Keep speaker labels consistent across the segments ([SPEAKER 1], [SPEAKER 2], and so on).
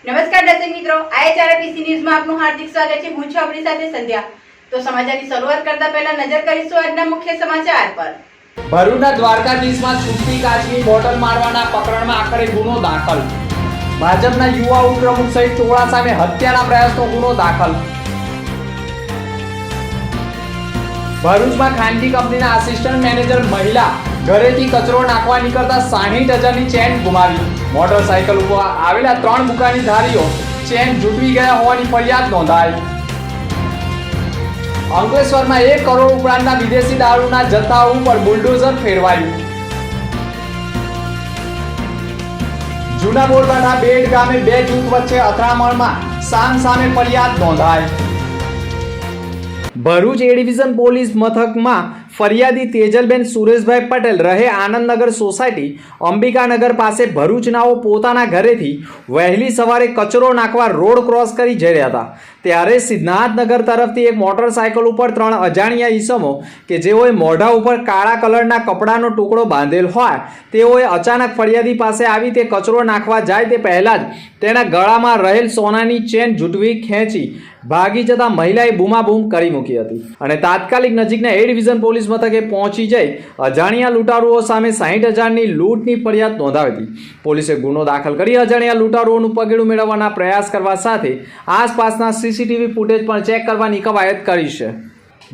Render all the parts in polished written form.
[SPEAKER 1] નમસ્કાર દર્શક મિત્રો, આઈએચઆરપીસી ન્યૂઝમાં આપનું હાર્દિક સ્વાગત છે. હું છું આપણી સાથે સંધ્યા. તો સમાચારની શરૂઆત કરતા પહેલા નજર કરીશું આજના મુખ્ય સમાચાર પર.
[SPEAKER 2] ભરૂચના દ્વારકાધીશમાં છૂટતી કાચની બોટલ મારવાના પ્રકરણમાં આખરે ગુનો દાખલ. ભાજપના યુવા ઉપપ્રમુખ સહિત ટોળા સામે હત્યાના પ્રયાસનો ગુનો દાખલ. ભરૂચમાં ખાનગી કંપનીના આસિસ્ટન્ટ મેનેજર મહિલા ઘરેથી કચરો નાખવા નીકળતા 60,000ની ચેન ગુમાવી. મોટરસાયકલ ઉપર આવેલા 3 દુકાનદારીઓ ચેન જૂટવી ગયા હોવાની ફરિયાદ નોંધાઈ. અંકલેશ્વરમાં 1 કરોડ ઉપરાંતના વિદેશી દારૂના જથ્થા ઉપર બુલડોઝર ફેરવાયું. જૂના બોરબાના બેડ ગામે 2 જૂથ વચ્ચે અથડામણમાં સામસામે ફરિયાદ નોંધાઈ. ભરૂચ એ ડિવિઝન પોલીસ મથકમાં ફરિયાદી તેજલબેન સુરેશભાઈ પટેલ રહે આનંદનગર સોસાયટી અંબિકાનગર પાસે ભરૂચનાઓ પોતાના ઘરેથી વહેલી સવારે કચરો નાખવા રોડ ક્રોસ કરી જઈ રહ્યા હતા. ત્યારે સિદ્ધાર્થનગર તરફથી એક મોટરસાયકલ ઉપર 3 અજાણ્યા ઈસમો કે જેઓએ મોઢા ઉપર કાળા કલરના કપડાનો ટુકડો બાંધેલ હોય તેઓએ અચાનક ફરિયાદી પાસે આવી તે કચરો નાખવા જાય તે પહેલાં જ તેના ગળામાં રહેલ સોનાની ચેન જૂટવી ખેંચી ભાગી જતા મહિલાએ બૂમાબૂમ કરી મૂકી હતી અને તાત્કાલિક નજીકના એ ડિવિઝન પોલીસ મથકે પહોંચી જઈ અજાણ્યા લૂંટારુઓ સામે 60,000ની લૂંટની ફરિયાદ નોંધાવી હતી. પોલીસે ગુનો દાખલ કરી અજાણ્યા લૂંટારુઓનું પગેડું મેળવવાના પ્રયાસ કરવા સાથે આસપાસના સીસીટીવી ફૂટેજ પણ ચેક કરવાની કવાયત કરી છે.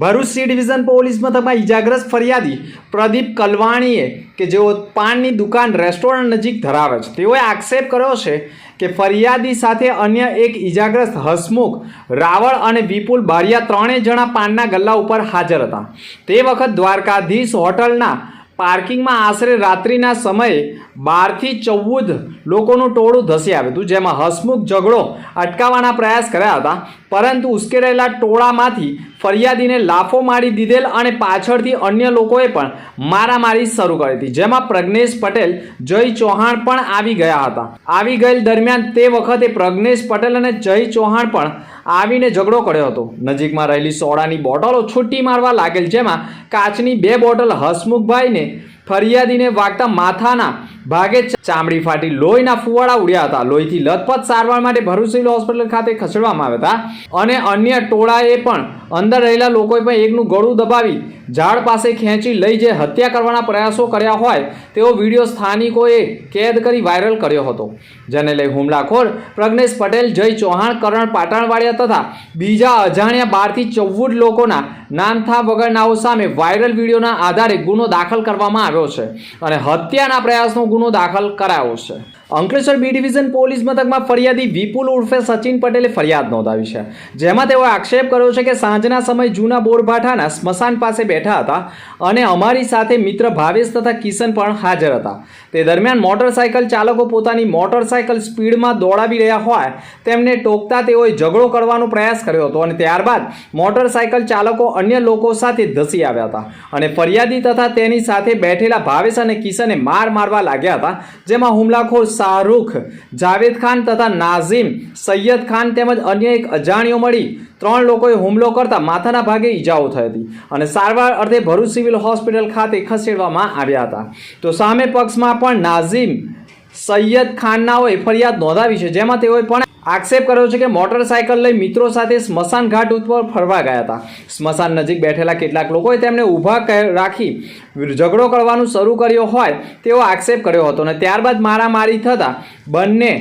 [SPEAKER 2] ભરૂચ સી ડિવિઝન પોલીસ મથકમાં ઇજાગ્રસ્ત ફરિયાદી પ્રદીપ કલવાણીએ કે જેઓ પાનની દુકાન રેસ્ટોરન્ટ નજીક ધરાવે છે તેઓએ આક્ષેપ કર્યો છે કે ફરિયાદી સાથે અન્ય એક ઇજાગ્રસ્ત હસમુખ રાવળ અને વિપુલ બારિયા 3 જણા પાનના ગલ્લા ઉપર હાજર હતા. તે વખત દ્વારકાધીશ હોટલના પાર્કિંગમાં આશરે રાત્રિના સમયે 12 થી 14 લોકોનું ટોળું ધસી આવ્યું હતું, જેમાં હસમુખ ઝઘડો અટકાવવાના પ્રયાસ કર્યા હતા, પરંતુ ઉશ્કેરાયેલા ટોળામાંથી ફરિયાદીને લાફો મારી દીધેલ અને પાછળથી અન્ય લોકોએ પણ મારામારી શરૂ કરી હતી, જેમાં પ્રજ્ઞેશ પટેલ, જય ચૌહાણ પણ આવી ગયા હતા. આવી ગયેલ દરમિયાન તે વખતે પ્રજ્ઞેશ પટેલ અને જય ચૌહાણ પણ આવીને ઝઘડો કર્યો હતો. નજીકમાં રહેલી સોડાની બોટલો છૂટી મારવા લાગેલ, જેમાં કાચની 2 બોટલ હસમુખભાઈને ફરિયાદીને વાગતા માથાના ભાગે ચામડી ફાટી લોહીના ફુવાડા ઉડ્યા હતા. લોહીથી લથપથ સારવાર માટે ભરૂચ સિવિલ હોસ્પિટલ ખાતે ખસેડવામાં આવ્યા હતા અને અન્ય ટોળાએ પણ અંદર રહેલા લોકોએ પણ એકનું ગળું દબાવી ઝાડ પાસે ખેંચી લઈ જઈ હત્યા કરવાના પ્રયાસો કર્યા હોય તેવો વિડીયો સ્થાનિકોએ કેદ કરી વાયરલ કર્યો હતો, જેને લઈ હુમલાખોર પ્રજ્ઞેશ પટેલ, જય ચૌહાણ, કરણ પાટણવાડિયા તથા બીજા અજાણ્યા 12 થી 14 લોકોના નામથા વગરનાઓ સામે વાયરલ વિડીયોના આધારે ગુનો દાખલ કરવામાં આવ્યો છે અને હત્યાના પ્રયાસનો ગુનો દાખલ કરાયો છે. અંકલેશ્વર બી ડિવિઝન પોલીસ મથકમાં ફરિયાદી વિપુલ ઉર્ફે સચિન પટેલે ફરિયાદ નોંધાવી છે, જેમાં તેઓએ આક્ષેપ કર્યો છે કે સાંજના સમય જૂના બોરભાઠાના સ્મશાન પાસે બેઠા હતા અને અમારી સાથે મિત્ર ભાવેશ તથા કિશન પણ હાજર હતા. તે દરમિયાન મોટરસાયકલ ચાલકો પોતાની મોટરસાયકલ સ્પીડમાં દોડાવી રહ્યા હોય તેમને ટોકતા તેઓએ ઝઘડો કરવાનો પ્રયાસ કર્યો હતો અને ત્યારબાદ મોટરસાયકલ ચાલકો અન્ય લોકો સાથે ધસી આવ્યા હતા અને ફરિયાદી તથા તેની સાથે બેઠેલા ભાવેશ અને કિશને મારવા લાગ્યા હતા, જેમાં હુમલાખોર શાહરૂખ, જાવેદ ખાન તથા નાઝીમ, સૈયદ ખાન તેમજ અન્ય એક અજાણ્યો મળી 3 લોકોએ હુમલો કરતા માથાના ભાગે ઈજાઓ થઈ હતી અને સારવાર અર્થે ભરૂચ સિવિલ હોસ્પિટલ ખાતે ખસેડવામાં આવ્યા હતા. તો સામે પક્ષમાં પણ નાઝીમ, સૈયદ ખાનનાઓએ ફરિયાદ નોંધાવી છે, જેમાં તેઓએ પણ આક્ષેપ કર્યો છે કે મોટરસાયકલ લઈ મિત્રો સાથે સ્મશાન ઘાટ ઉપર ફરવા ગયા હતા. સ્મશાન નજીક બેઠેલા કેટલાક લોકોએ તેમને ઊભા રાખી ઝઘડો કરવાનું શરૂ કર્યો હોય તેવો આક્ષેપ કર્યો હતો અને ત્યારબાદ મારામારી થતાં બંને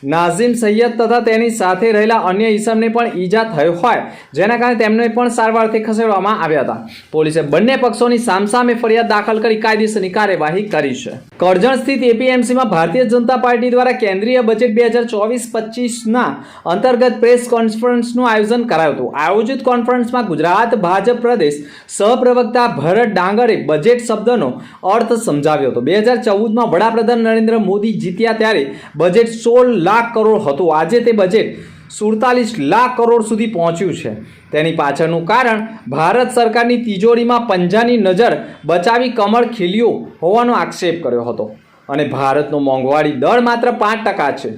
[SPEAKER 2] નાઝીમ, સૈયદ તથા તેની સાથે રહેલા અન્ય ઈસમને પણ ઈજા થઈ હોય, જેના કારણે તેમને પણ સારવારથી ખસેડવામાં આવ્યા હતા. પોલીસે બંને પક્ષોની સામસામે ફરિયાદ દાખલ કરી કાયદેસરની કાર્યવાહી કરી છે. કરજણ સ્થિત એપીએમસીમાં ભારતીય જનતા પાર્ટી દ્વારા કેન્દ્રીય બજેટ 2024-25ના અંતર્ગત પ્રેસ કોન્ફરન્સનું આયોજન કરાયું હતું. આયોજિત કોન્ફરન્સમાં ગુજરાત ભાજપ પ્રદેશ સહપ્રવક્તા ભરત ડાંગરે બજેટ શબ્દનો અર્થ સમજાવ્યો હતો. 2014માં વડાપ્રધાન નરેન્દ્ર મોદી જીત્યા ત્યારે બજેટ 16 લાખ કરોડ હતું. આજે તે બજેટ 47 લાખ કરોડ સુધી પહોંચ્યું છે. તેની પાછળનું કારણ ભારત સરકારની તિજોરીમાં પંજાની નજર બચાવી કમળ ખીલ્યું હોવાનો આક્ષેપ કર્યો હતો અને ભારતનો મોંઘવારી દર માત્ર 5% છે,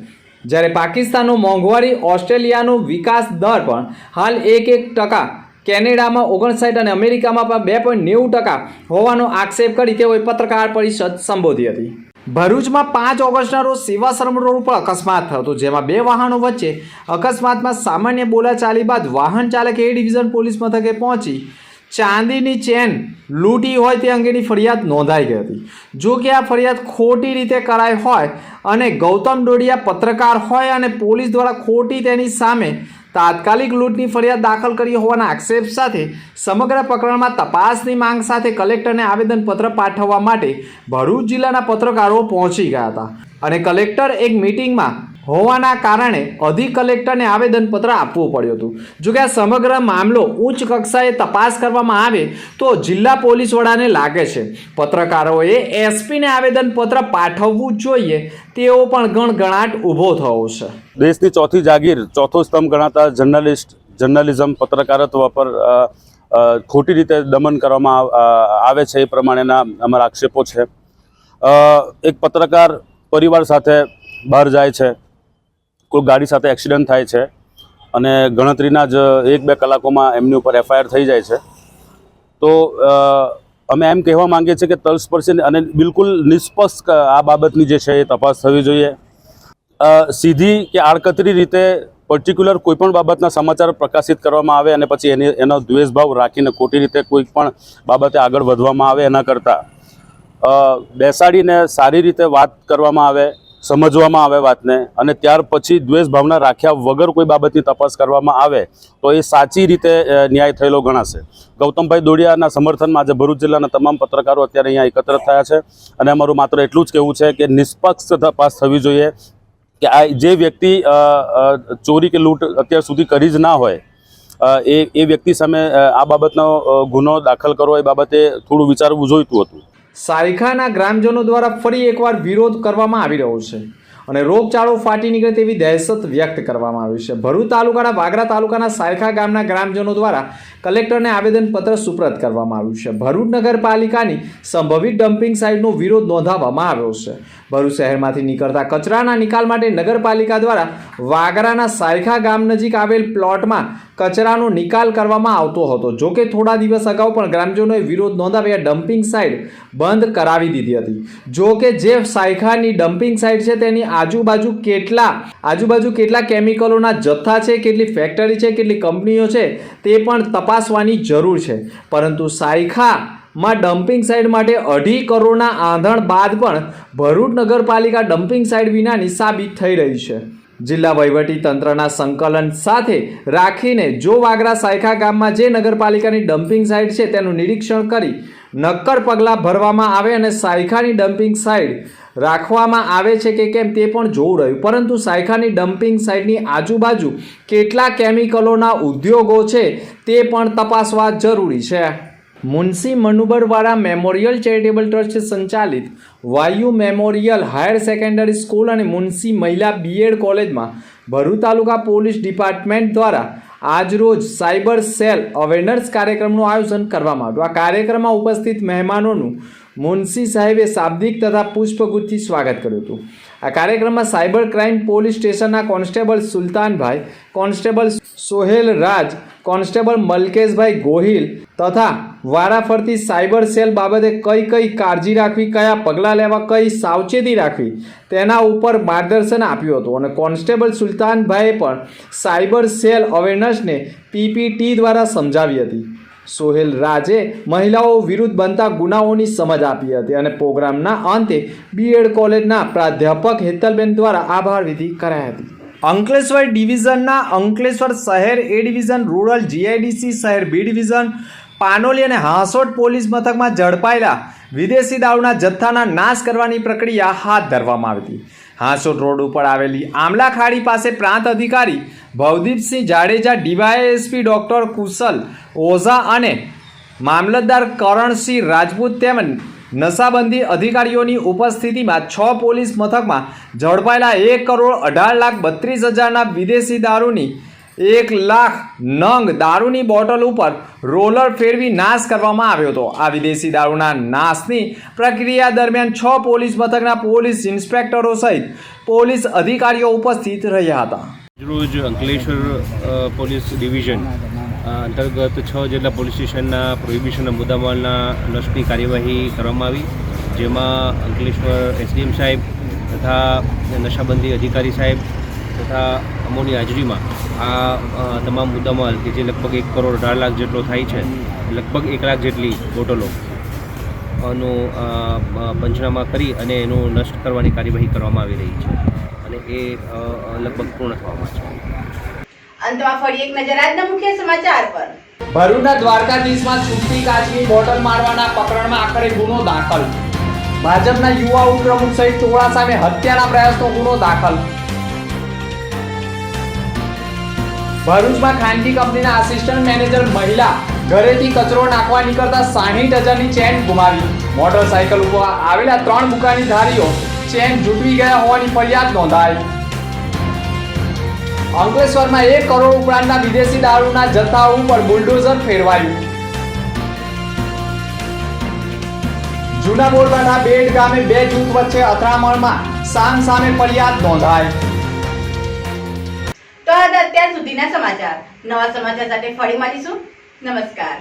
[SPEAKER 2] જ્યારે પાકિસ્તાનનો મોંઘવારી, ઓસ્ટ્રેલિયાનો વિકાસ દર પણ હાલ 1%, કેનેડામાં 59 અને અમેરિકામાં પણ 2.90% હોવાનો આક્ષેપ કરી તેઓએ પત્રકાર પરિષદ સંબોધી હતી. ભરૂચમાં 5 ઓગસ્ટના રોજ સેવાશ્રમ રોડ ઉપર અકસ્માત થયો હતો, જેમાં 2 વાહનો વચ્ચે અકસ્માતમાં સામાન્ય બોલાચાલી બાદ વાહન ચાલકે એ ડિવિઝન પોલીસ મથકે પહોંચી ચાંદીની ચેન લૂંટી હોય તે અંગેની ફરિયાદ નોંધાઈ ગઈ હતી. જો કે આ ફરિયાદ ખોટી રીતે કરાઈ હોય અને ગૌતમ ડોડિયા પત્રકાર હોય અને પોલીસ દ્વારા ખોટી તેની સામે તાત્કાલિક લૂંટની ફરિયાદ દાખલ કરી હોવાના આક્ષેપ સાથે સમગ્ર પ્રકરણમાં તપાસની માંગ સાથે કલેક્ટરને આવેદનપત્ર પાઠવવા માટે ભરૂચ જિલ્લાના પત્રકારો પહોંચી ગયા હતા અને કલેક્ટર એક મિટિંગમાં હોવાના કારણે અધિક કલેક્ટરને આવેદનપત્ર આપવું પડ્યું હતું. જોકે આ સમગ્ર મામલો ઉચ્ચ કક્ષાએ તપાસ કરવામાં આવે તો જિલ્લા પોલીસ વડાને લાગે છે પત્રકારોએ એસપીને આવેદનપત્ર પાઠવવું જોઈએ તેવો પણ ગણગણાટ ઊભો થયો છે.
[SPEAKER 3] દેશની ચોથી જાગીર, ચોથો સ્તંભ ગણાતા જર્નલિઝમ પત્રકારત્વ પર ખોટી રીતે દમન કરવામાં આવે છે એ પ્રમાણેના અમારા આક્ષેપો છે. એક પત્રકાર પરિવાર સાથે બહાર જાય છે, કોઈ ગાડી સાથે એક્સિડન્ટ થાય છે અને ગણતરીના જ 1-2 કલાકોમાં એમની ઉપર એફઆઈઆર થઈ જાય છે. તો અમે એમ કહેવા માંગીએ છીએ કે તલસ્પર્શી અને બિલકુલ નિષ્પક્ષ આ બાબતની જે છે એ તપાસ થવી જોઈએ. સીધી કે આડકતરી રીતે પર્ટિક્યુલર કોઈપણ બાબતના સમાચાર પ્રકાશિત કરવામાં આવે અને પછી એનો દ્વેષભાવ રાખીને ખોટી રીતે કોઈ પણ બાબતે આગળ વધવામાં આવે એના કરતાં બેસાડીને સારી રીતે વાત કરવામાં આવે, સમજવામાં આવે વાતને, અને ત્યાર પછી દ્વેષ ભાવના રાખ્યા વગર કોઈ બાબતની તપાસ કરવામાં આવે તો એ સાચી રીતે ન્યાય થયેલો ગણાશે. ગૌતમભાઈ ડોડિયાના સમર્થનમાં આજે ભરૂચ જિલ્લાના તમામ પત્રકારો અત્યારે અહીંયા એકત્ર થયા છે અને અમારું માત્ર એટલું જ કહેવું છે કે નિષ્પક્ષ તપાસ થવી જોઈએ કે આ જે વ્યક્તિ ચોરી કે લૂંટ અત્યાર સુધી કરી જ ના હોય એ વ્યક્તિ સામે આ બાબતનો ગુનો દાખલ કરવો એ બાબતે થોડું વિચારવું જોઈતું હતું.
[SPEAKER 2] સાયખાના ગ્રામજનો દ્વારા ફરી એકવાર વિરોધ કરવામાં આવી રહ્યો છે અને રોગચાળો ફાટી નીકળે તેવી દહેશત વ્યક્ત કરવામાં આવી છે. ભરૂચ તાલુકાના વાગરા તાલુકાના સાયખા ગામના ગ્રામજનો દ્વારા કલેક્ટરને આવેદનપત્ર સુપ્રત કરવામાં આવ્યું છે. ભરૂચ નગરપાલિકાની સંભવિત ડમ્પિંગ સાઇટનો વિરોધ નોંધાવવામાં આવ્યો છે. ભરૂચ શહેરમાંથી નીકળતા કચરાના નિકાલ માટે નગરપાલિકા દ્વારા વાગરાના સાયખા ગામ નજીક આવેલ પ્લોટમાં કચરાનો નિકાલ કરવામાં આવતો હતો. જો કે થોડા દિવસ અગાઉ પણ ગ્રામજનોએ વિરોધ નોંધાવી આ ડમ્પિંગ સાઇટ બંધ કરાવી દીધી હતી. જો કે જે સાયખાની ડમ્પિંગ સાઇટ છે તેની આજુબાજુ કેટલા કેમિકલોના જથ્થા છે, કેટલી ફેક્ટરી છે, કેટલી કંપનીઓ છે તે પણ તપાસવાની જરૂર છે. પરંતુ સાયખામાં ડમ્પિંગ સાઇટ માટે 2.5 કરોડના આંધણ બાદ પણ ભરૂચ નગરપાલિકા ડમ્પિંગ સાઇટ વિનાની સાબિત થઈ રહી છે. જિલ્લા વહીવટી તંત્રના સંકલન સાથે રાખીને જો વાગરા સાયખા ગામમાં જે નગરપાલિકાની ડમ્પિંગ સાઇટ છે તેનું નિરીક્ષણ કરી નક્કર પગલાં ભરવામાં આવે અને સાયખાની ડમ્પિંગ સાઇટ રાખવામાં આવે છે કે કેમ તે પણ જોવું રહ્યું. પરંતુ સાયખાની ડમ્પિંગ સાઇટની આજુબાજુ કેટલા કેમિકલોના ઉદ્યોગો છે તે પણ તપાસવા જરૂરી છે. મુનશી મનુબરવાડા મેમોરિયલ ચેરિટેબલ ટ્રસ્ટ સંચાલિત વાયુ મેમોરિયલ હાયર સેકન્ડરી સ્કૂલ અને મુનશી મહિલા બીએડ કોલેજમાં ભરૂચ તાલુકા પોલીસ ડિપાર્ટમેન્ટ દ્વારા આજરોજ સાયબર સેલ અવેરનેસ કાર્યક્રમનું આયોજન કરવામાં આવ્યું. આ કાર્યક્રમમાં ઉપસ્થિત મહેમાનોનું મુનશી સાહેબે શાબ્દિક તથા પુષ્પગુચ્છથી સ્વાગત કર્યું હતું. આ કાર્યક્રમમાં સાયબર ક્રાઇમ પોલીસ સ્ટેશનના કોન્સ્ટેબલ સુલતાનભાઈ, કોન્સ્ટેબલ સોહેલ રાજ, કોન્સ્ટેબલ મલકેશભાઈ ગોહિલ તથા વારાફરતી સાયબર સેલ બાબતે કઈ કાળજી રાખવી, કયા પગલાં લેવા, કઈ સાવચેતી રાખવી તેના ઉપર માર્ગદર્શન આપ્યું હતું. અને કોન્સ્ટેબલ સુલતાનભાઈએ પણ સાયબર સેલ અવેરનેસને પીપીટી દ્વારા સમજાવી હતી. સોહેલ રાજે મહિલાઓ વિરુદ્ધ બનતા ગુનાઓની સમજ આપી હતી અને પ્રોગ્રામના અંતે બીએડ કોલેજના પ્રાધ્યાપક હેતલબેન દ્વારા આભાર વિધિ કરાઈ હતી. અંકલેશ્વર ડિવિઝનના અંકલેશ્વર શહેર એ ડિવિઝન, રૂરલ જીઆઈડીસી શહેર બી ડિવિઝન, પાનોલી અને હાંસોટ પોલીસ મથકમાં ઝડપાયેલા વિદેશી દારૂના જથ્થાના નાશ કરવાની પ્રક્રિયા હાથ ધરવામાં આવી હતી. હાંસોટ રોડ ઉપર આવેલી આમલા ખાડી પાસે પ્રાંત અધિકારી ભવદીપસિંહ જાડેજા, ડીવાયએસપી ડોક્ટર કુશલ ઓઝા અને મામલતદાર કરણસિંહ રાજપૂત તેમજ નશાબંધી અધિકારીઓની ઉપસ્થિતિમાં 6 પોલીસ મથકમાં ઝડપાયેલા 1,18,32,000ના વિદેશી દારૂની 1 લાખ નંગ દારૂની બોટલ ઉપર રોલર ફેરવી નાશ કરવામાં આવ્યો હતો. આ વિદેશી દારૂના નાશની પ્રક્રિયા દરમિયાન 6 પોલીસ મથકના પોલીસ ઇન્સ્પેક્ટરો સહિત પોલીસ અધિકારીઓ ઉપસ્થિત રહ્યા હતા.
[SPEAKER 4] રોજ અંકલેશ્વર પોલીસ ડિવિઝન અંતર્ગત 6 જેટલા પોલીસ સ્ટેશનના પ્રોહિબિશનના મુદ્દામાલના નષ્ટની કાર્યવાહી કરવામાં આવી. જેમાં અંકલેશ્વર એસડીએમ સાહેબ તથા નશાબંધી અધિકારી સાહેબ તથા અમોની હાજરીમાં આ તમામ મુદ્દામાલ કે જે લગભગ 1 કરોડ 18 લાખ જેટલો થાય છે, લગભગ 1 લાખ જેટલી બોટલો નું પંચનામા કરી અને એનું નષ્ટ કરવાની કાર્યવાહી કરવામાં આવી રહી છે અને એ લગભગ પૂર્ણ થવામાં છે.
[SPEAKER 1] અંતમાં ફરી એક નજર આજના મુખ્ય સમાચાર પર.
[SPEAKER 2] ભરૂચના દ્વારકાધીશમાં છૂટતી કાચની બોટલ મારવાના પ્રકરણમાં આખરે ગુનો દાખલ. ભાજપના યુવા ઉપપ્રમુખ સહિત ટોળા સામે હત્યાના પ્રયાસનો ગુનો દાખલ. ભરૂચમાં ખાનગી કંપનીના આસિસ્ટન્ટ મેનેજર મહિલા ઘરેથી કચરો નાખવા નીકળતા 60,000ની ચેન ગુમાવી. મોટરસાયકલ ઉપર આવેલા 3 બુકાનીધારીઓ ચેન જૂટવી ગયા હોવાની ફરિયાદ નોંધાઈ. અંકલેશ્વરમાં 1 કરોડ ઉપરાંતના વિદેશી દારૂના જથ્થા ઉપર બુલડોઝર ફેરવાયું. જૂના બોરબાના બેડ ગામે 2 જૂથ વચ્ચે અથડામણમાં સામ સામે ફરિયાદ નોંધાઈ.
[SPEAKER 1] તો આ હતા અત્યાર સુધીના સમાચાર. નવા સમાચાર સાથે ફરી મળીશું. નમસ્કાર.